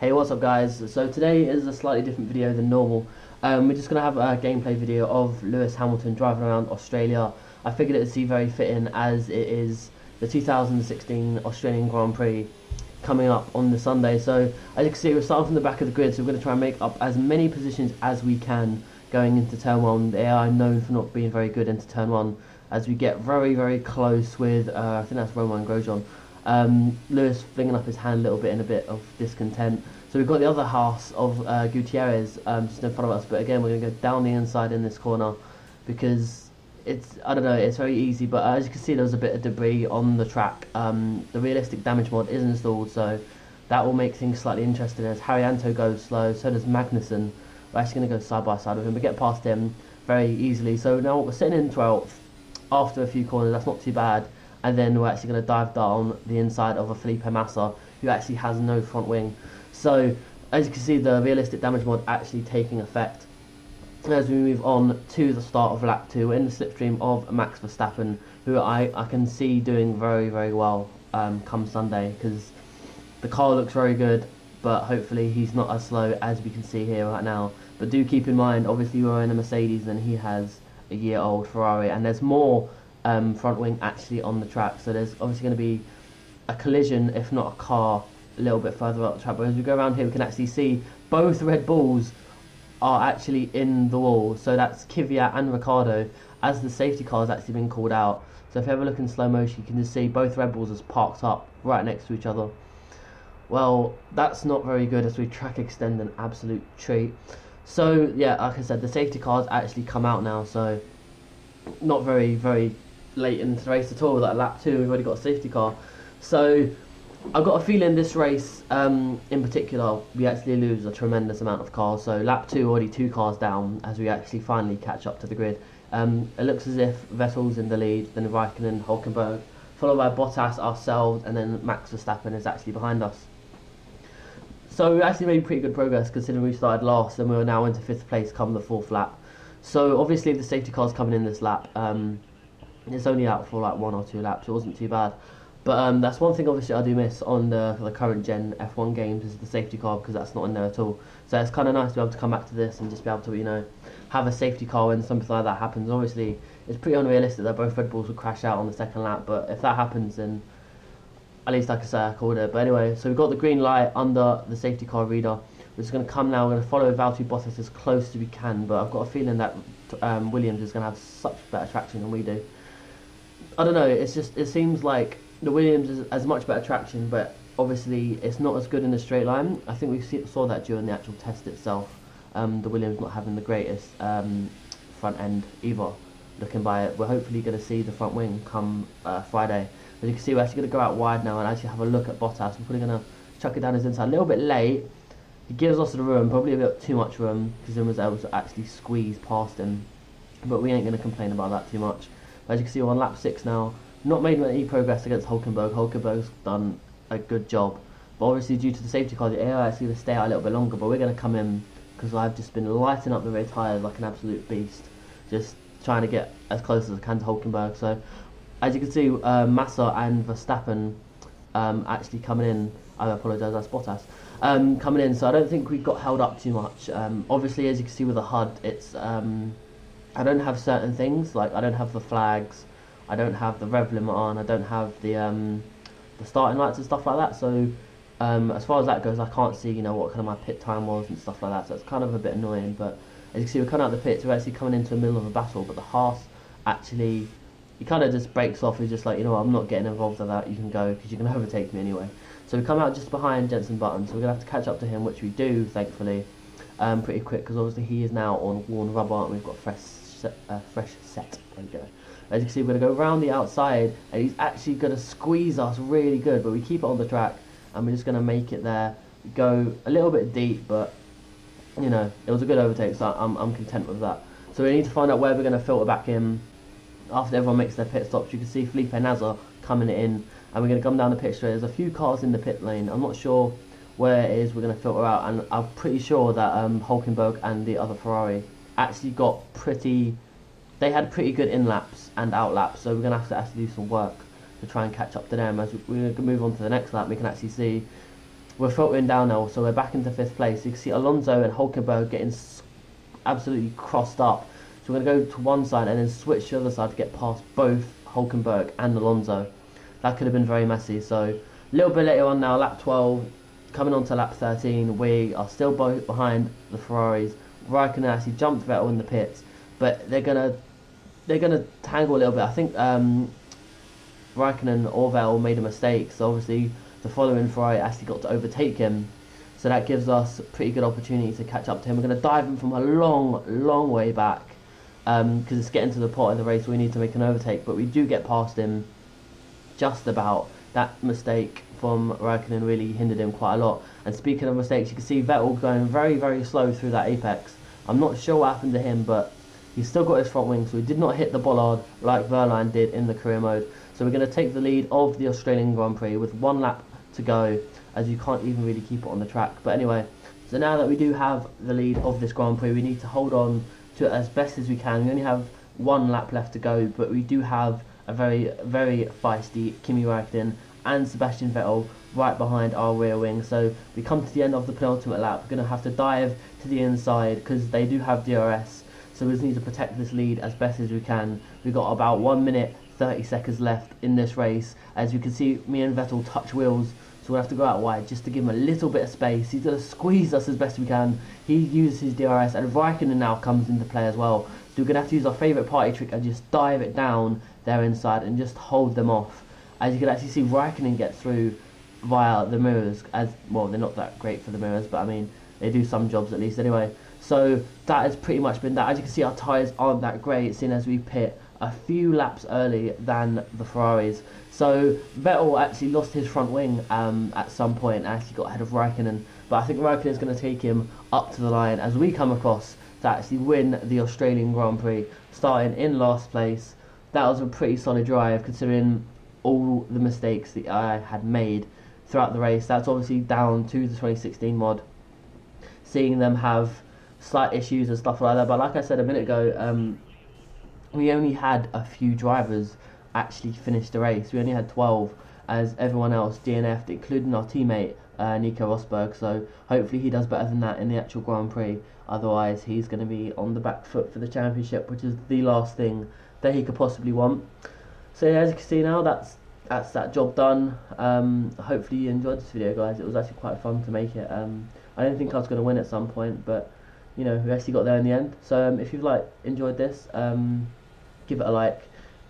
Hey, what's up guys? So today is a slightly different video than normal. We're just going to have a gameplay video of Lewis Hamilton driving around Australia. I figured it would seem very fitting as it is the 2016 Australian Grand Prix coming up on the Sunday. So as you can see, we're starting from the back of the grid, so we're going to try and make up as many positions as we can going into turn 1. The AI known for not being very good into turn 1 as we get very close with, I think that's Romain Grosjean. Lewis flinging up his hand a little bit in a bit of discontent. So we've got the other half of Gutierrez just in front of us, but again we're going to go down the inside in this corner because it's, I don't know, it's very easy, but as you can see there was a bit of debris on the track. The realistic damage mod is installed, so that will make things slightly interesting as Haryanto goes slow, so does Magnussen. We're actually going to go side by side with him, we get past him very easily. So now we're sitting in 12th after a few corners, that's not too bad. And then we're actually going to dive down the inside of a Felipe Massa, who actually has no front wing. So as you can see, the realistic damage mod actually taking effect. As we move on to the start of lap 2, we're in the slipstream of Max Verstappen, who I can see doing very well come Sunday, because the car looks very good, but hopefully he's not as slow as we can see here right now. But do keep in mind, obviously we're in a Mercedes and he has a year-old Ferrari, and there's more front wing actually on the track, so there's obviously going to be a collision, if not a car, a little bit further up the track. But as we go around here, we can actually see both Red Bulls are actually in the wall, so that's Kvyat and Ricciardo, as the safety car has actually been called out. So if you ever look in slow motion, you can just see both Red Bulls as parked up right next to each other. Well, that's not very good as we track extend an absolute treat. So yeah, like I said, the safety cars actually come out now, so not very late into the race at all. Like lap 2 we've already got a safety car, so I've got a feeling this race in particular we actually lose a tremendous amount of cars. So lap 2 already 2 cars down as we actually finally catch up to the grid. It looks as if Vettel's in the lead, then Raikkonen, Hulkenberg, followed by Bottas, ourselves, and then Max Verstappen is actually behind us. So we actually made pretty good progress considering we started last and we were now into 5th place come the 4th lap. So obviously the safety car's coming in this lap. It's only out for like 1 or 2 laps, it wasn't too bad. But that's one thing obviously I do miss on the current gen F1 games is the safety car, because that's not in there at all. So it's kind of nice to be able to come back to this and just be able to, you know, have a safety car when something like that happens. Obviously it's pretty unrealistic that both Red Bulls will crash out on the 2nd lap, but if that happens then at least I can say I called it. But anyway, so we've got the green light under the safety car reader. We're just going to come now, we're going to follow Valtteri Bottas as close as we can, but I've got a feeling that Williams is going to have such better traction than we do. I don't know, it's just, it seems like the Williams has much better traction, but obviously it's not as good in a straight line. I think we saw that during the actual test itself. The Williams not having the greatest front end either, looking by it. We're hopefully going to see the front wing come Friday. As you can see, we're actually going to go out wide now and actually have a look at Bottas. We're probably going to chuck it down his inside a little bit late. He gives us the room, probably a bit too much room, because then was able to actually squeeze past him. But we ain't going to complain about that too much. But as you can see, we're on lap 6 now. Not made any progress against Hulkenberg. Hulkenberg's done a good job. But obviously due to the safety car, the AI is going to stay out a little bit longer. But we're going to come in because I've just been lighting up the rear tyres like an absolute beast. Just trying to get as close as I can to Hulkenberg. So as you can see, Massa and Verstappen actually coming in. I apologise, that's Bottas. Coming in, so I don't think we got held up too much. Obviously, as you can see with the HUD, it's I don't have certain things, like I don't have the flags, I don't have the rev limit on, I don't have the starting lights and stuff like that. So as far as that goes, I can't see, you know, what kind of my pit time was and stuff like that. So it's kind of a bit annoying. But as you can see, we're coming out of the pits, we're actually coming into the middle of a battle. But the Haas actually, he kind of just breaks off. He's just like, you know what, I'm not getting involved with that. You can go because you can overtake me anyway. So we come out just behind Jenson Button, so we're going to have to catch up to him, which we do, thankfully, pretty quick, because obviously he is now on worn rubber and we've got fresh set. There we go. As you can see, we're going to go around the outside and he's actually going to squeeze us really good, but we keep it on the track and we're just going to make it there. Go a little bit deep, but, you know, it was a good overtake, so I'm content with that. So we need to find out where we're going to filter back in after everyone makes their pit stops. You can see Felipe Nasr coming in, and we're going to come down the pit straight. There's a few cars in the pit lane. I'm not sure where it is we're going to filter out, and I'm pretty sure that Hulkenberg and the other Ferrari actually got they had pretty good in laps and out laps, so we're going to have to actually do some work to try and catch up to them. As we move on to the next lap, we can actually see we're filtering down now, so we're back into 5th place. You can see Alonso and Hulkenberg getting absolutely crossed up. So we're going to go to one side and then switch to the other side to get past both Hulkenberg and Alonso. That could have been very messy. So a little bit later on now, lap 12, coming on to lap 13, we are still both behind the Ferraris. Raikkonen actually jumped Vettel in the pits, but they're gonna tangle a little bit. I think Raikkonen or Vettel made a mistake, so obviously the following Ferrari actually got to overtake him. So that gives us a pretty good opportunity to catch up to him. We're going to dive him from a long way back, because it's getting to the part of the race where we need to make an overtake, but we do get past him just about. That mistake from Raikkonen really hindered him quite a lot. And speaking of mistakes, you can see Vettel going very slow through that apex. I'm not sure what happened to him, but he's still got his front wing, so he did not hit the bollard like Verline did in the career mode. So we're going to take the lead of the Australian Grand Prix with 1 lap to go, as you can't even really keep it on the track. But anyway, so now that we do have the lead of this Grand Prix, we need to hold on to it as best as we can. We only have 1 lap left to go, but we do have a very feisty Kimi Räikkönen and Sebastian Vettel right behind our rear wing. So we come to the end of the penultimate lap. We're going to have to dive to the inside because they do have DRS. So we just need to protect this lead as best as we can. We've got about 1 minute 30 seconds left in this race. As you can see, me and Vettel touch wheels, so we'll have to go out wide just to give him a little bit of space. He's going to squeeze us as best we can. He uses his DRS, and Raikkonen now comes into play as well. So we're going to have to use our favourite party trick and just dive it down there inside and just hold them off. As you can actually see, Raikkonen get through via the mirrors. As well, they're not that great for the mirrors, but I mean, they do some jobs at least anyway. So that has pretty much been that. As you can see, our tyres aren't that great, seeing as we pit a few laps early than the Ferraris. So Vettel actually lost his front wing at some point and actually got ahead of Raikkonen. But I think Raikkonen is going to take him up to the line as we come across to actually win the Australian Grand Prix, starting in last place. That was a pretty solid drive considering all the mistakes that I had made throughout the race. That's obviously down to the 2016 mod, seeing them have slight issues and stuff like that. But like I said a minute ago, we only had a few drivers actually finish the race. We only had 12, as everyone else DNF'd, including our teammate Nico Rosberg. So hopefully he does better than that in the actual Grand Prix. Otherwise, he's going to be on the back foot for the championship, which is the last thing that he could possibly want. So yeah, as you can see now, that's that job done. Hopefully you enjoyed this video, guys. It was actually quite fun to make it. I didn't think I was going to win at some point, but you know, we actually got there in the end. So if you've enjoyed this, give it a like,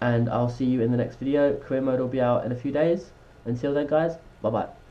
and I'll see you in the next video. Career mode will be out in a few days. Until then, guys, bye bye.